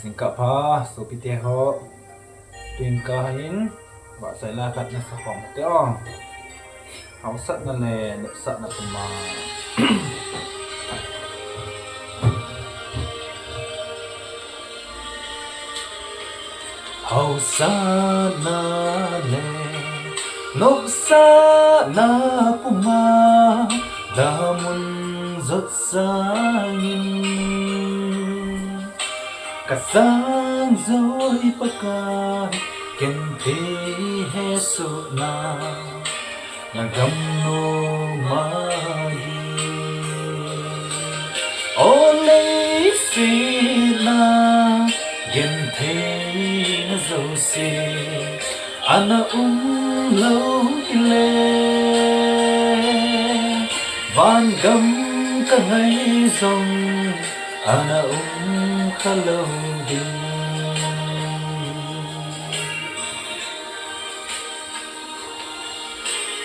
sinh cả pha số bị tiêu họ tuyên ca hin bà sẽ là cắt nó sẽ phòng tiêu hậu sắt nó nè nợ sắt nó cũng mà hậu sa na nè nộp sa na cũng mà đã muốn rớt sang cả sáng dối bạc ca ken thế he su na gam no ma hi ô lấy si na ken thế na dâu si ana lâu le van gam cả ngày dòng ana khá lâu đi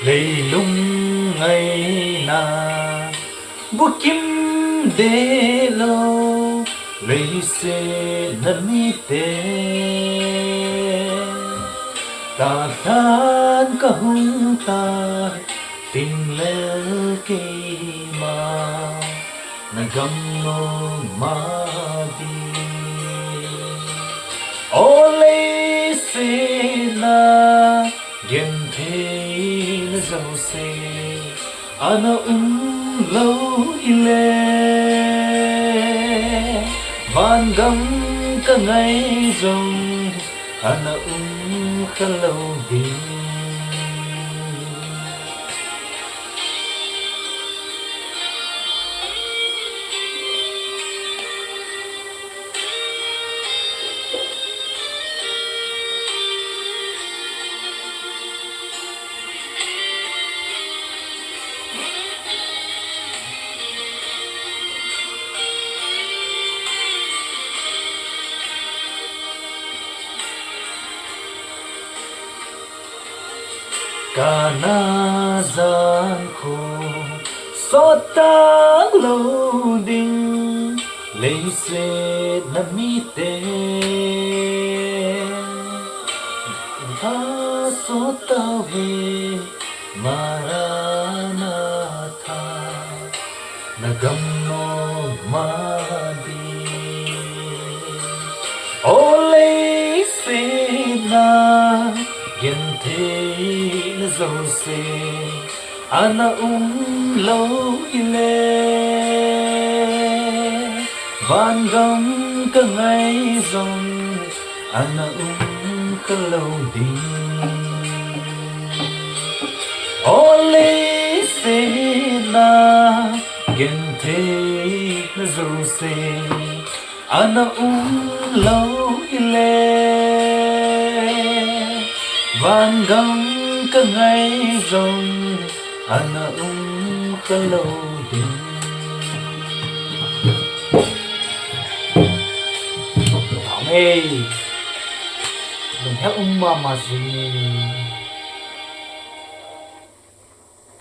lầy lung ngày na bu kim de lo lầy se na mi te ta than ka hung ta tình lệ kỳ mà na gam no ma di ô lê se na gen thế na dâu se ana lâu ile van gam cả ngày rong ana khá lâu đi cả na gian khổ xót ta lâu đình lấy xe na mi te tha xót ta về Maranatha na gam no ma di ô lấy xe na gen thế na dâu se ana lâu ile van gam cả ngày rong ana khá lâu đi ô lê se na gen thế na dâu se ana lâu ile van gam cả ngày rong ana khá lâu đi thằng ơi đừng hát mà gì